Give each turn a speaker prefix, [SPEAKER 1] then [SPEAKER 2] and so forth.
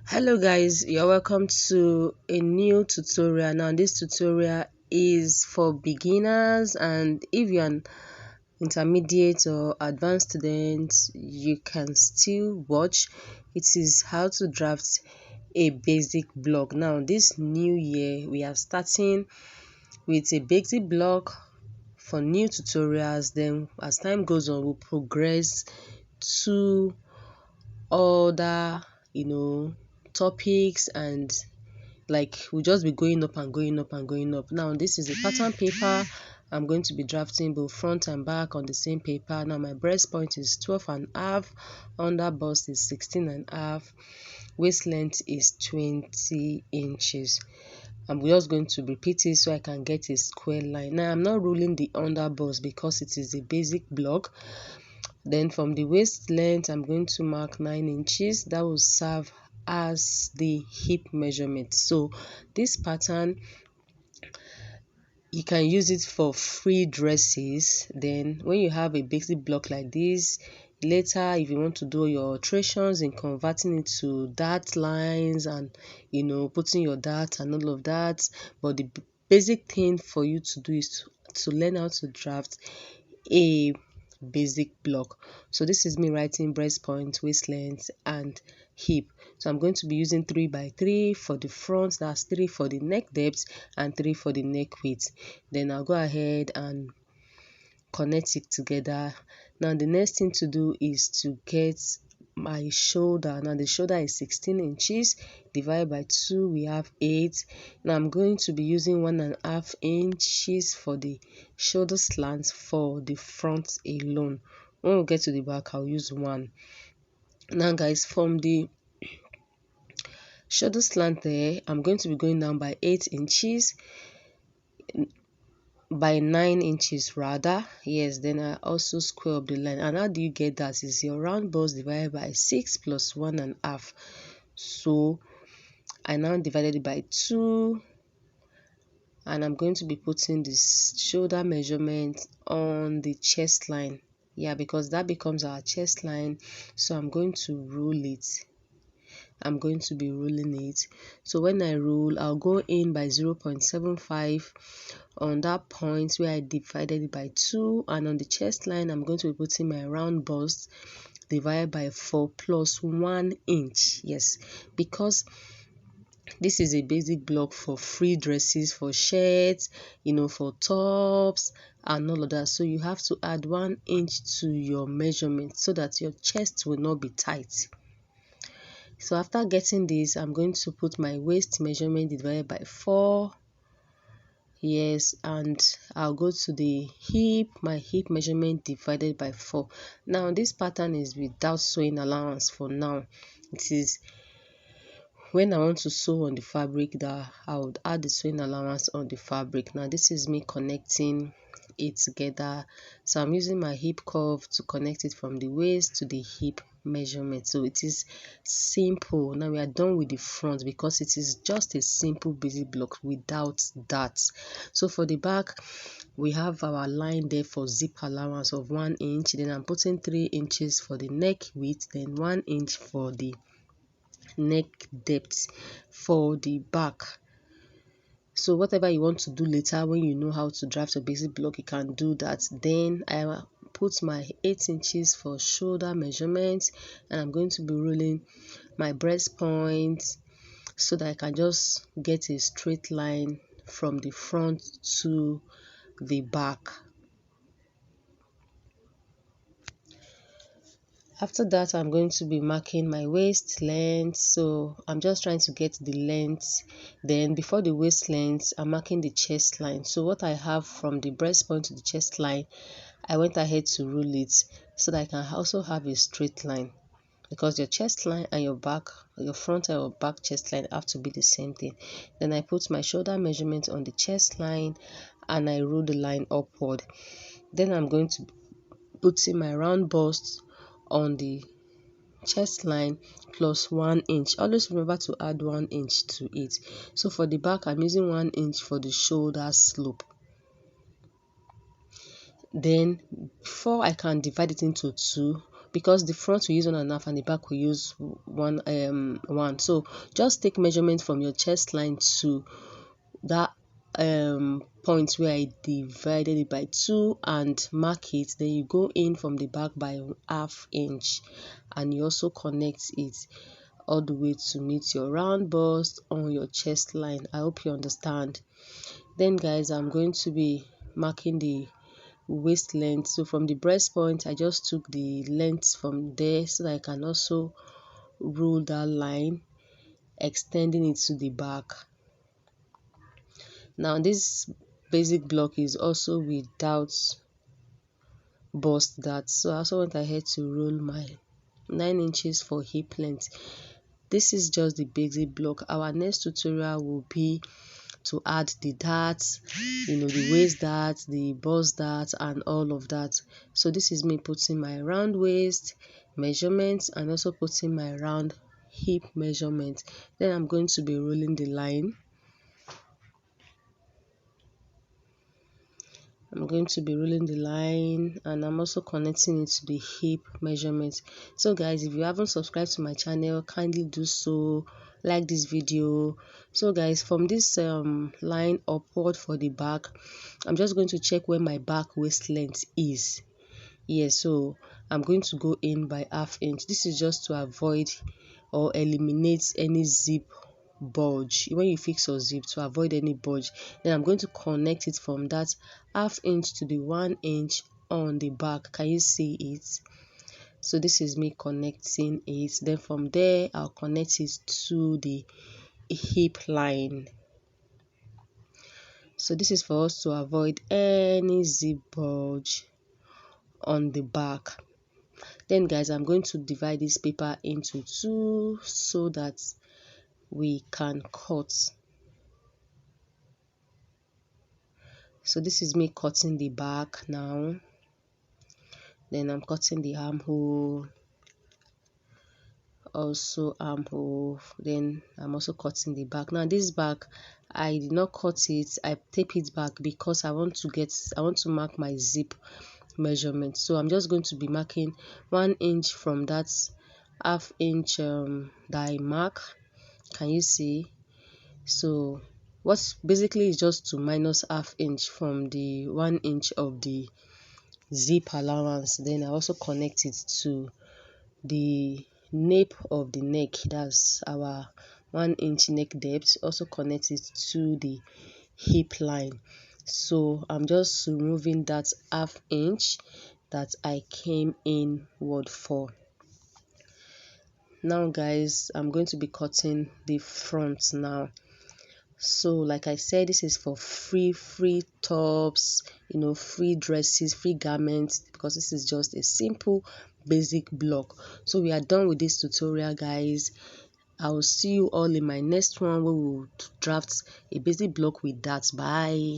[SPEAKER 1] Hello guys, you're welcome to a new tutorial. Now this tutorial is for beginners, and if you're an intermediate or advanced student, you can still watch. It is how to draft a basic block. Now this new year we are starting with a basic block for new tutorials. Then as time goes on, we'll progress to other topics, and like we'll just be going up and going up and going up. Now this is a pattern paper. I'm going to be drafting both front and back on the same paper. Now my breast point is 12.5, under bust is 16.5, waist length is 20 inches. I'm just going to repeat it so I can get a square line. Now I'm not ruling the under bust because it is a basic block. Then from the waist length, I'm going to mark 9 inches. That will serve as the hip measurement. So this pattern, you can use it for free dresses. Then when you have a basic block like this, later if you want to do your alterations in converting it to dart lines and putting your dart and all of that, but the basic thing for you to do is to learn how to draft a basic block. So this is me writing breast point, waist length and hip. So I'm going to be using 3x3 for the front, that's 3 for the neck depth and 3 for the neck width. Then I'll go ahead and connect it together. Now the next thing to do is to get my shoulder. Now the shoulder is 16 inches, divided by 2 we have 8. Now I'm going to be using 1.5 inches for the shoulder slant for the front alone. When we get to the back, I'll use 1. Now guys, from the shoulder slant there, I'm going to be going down by 8 inches, by 9 inches rather. Yes, then I also square up the line. And how do you get that? Is your round bust divided by 6 plus 1.5. So I now divided it by 2, and I'm going to be putting this shoulder measurement on the chest line. Yeah, because that becomes our chest line. So I'm going to rule it. I'm going to be ruling it. So when I rule, I'll go in by 0.75 on that point where I divided it by 2, and on the chest line I'm going to be putting my round bust divided by 4 plus 1 inch. Yes, because this is a basic block for free dresses, for shirts, for tops and all of that. So you have to add 1 inch to your measurement so that your chest will not be tight. So after getting this, I'm going to put my waist measurement divided by 4. Yes, and I'll go to the hip, my hip measurement divided by 4. Now this pattern is without sewing allowance for now. It is when I want to sew on the fabric that I would add the sewing allowance on the fabric. Now this is me connecting it together. So I'm using my hip curve to connect it from the waist to the hip measurement. So it is simple. Now we are done with the front because it is just a simple basic block without darts. So for the back, we have our line there for zip allowance of 1 inch. Then I'm putting 3 inches for the neck width, then 1 inch for the neck depth for the back. So whatever you want to do later, when you know how to draft a basic block, you can do that. Then I put my 8 inches for shoulder measurement, and I'm going to be ruling my breast point so that I can just get a straight line from the front to the back. After that, I'm going to be marking my waist length. So I'm just trying to get the length. Then before the waist length, I'm marking the chest line. So what I have from the breast point to the chest line, I went ahead to rule it so that I can also have a straight line, because your chest line and your back, your front and your back chest line have to be the same thing. Then I put my shoulder measurement on the chest line and I rule the line upward. Then I'm going to put in my round bust on the chest line plus 1 inch. Always remember to add 1 inch to it. So for the back, I'm using 1 inch for the shoulder slope. Then before I can divide it into 2, because the front will use 1.5 and the back will use 1. So just take measurement from your chest line to that point where I divided it by 2 and mark it. Then you go in from the back by 1/2 inch and you also connect it all the way to meet your round bust on your chest line. I hope you understand. Then guys, I'm going to be marking the waist length. So from the breast point, I just took the length from there so that I can also rule that line, extending it to the back. Now this basic block is also without bust dart, so I also went ahead to roll my 9 inches for hip length. This is just the basic block. Our next tutorial will be to add the darts, the waist dart, the bust dart, and all of that. So this is me putting my round waist measurements and also putting my round hip measurement. Then I'm going to be rolling the line. I'm going to be rolling the line and I'm also connecting it to the hip measurement. So guys, if you haven't subscribed to my channel, kindly do so, like this video. So guys, from this line upward for the back, I'm just going to check where my back waist length is. Yes, so I'm going to go in by 1/2 inch. This is just to avoid or eliminate any zip bulge when you fix your zip, to avoid any bulge. Then I'm going to connect it from that 1/2 inch to the 1 inch on the back. Can you see it? So this is me connecting it. Then from there I'll connect it to the hip line. So this is for us to avoid any zip bulge on the back. Then guys, I'm going to divide this paper into 2 so that we can cut. So this is me cutting the back now. Then I'm cutting the armhole, also armhole. Then I'm also cutting the back. Now this back, I did not cut it, I tape it back because I want to mark my zip measurement. So I'm just going to be marking 1 inch from that 1/2 inch that I mark. Can you see? So what's basically is just to minus 1/2 inch from the 1 inch of the zip allowance. Then I also connect it to the nape of the neck, that's our 1 inch neck depth. Also connect it to the hip line. So I'm just removing that 1/2 inch that I came inward for. Now guys, I'm going to be cutting the front now. So like I said, this is for free tops, free dresses, free garments, because this is just a simple basic block. So we are done with this tutorial guys. I will see you all in my next one where we will draft a basic block with that. Bye.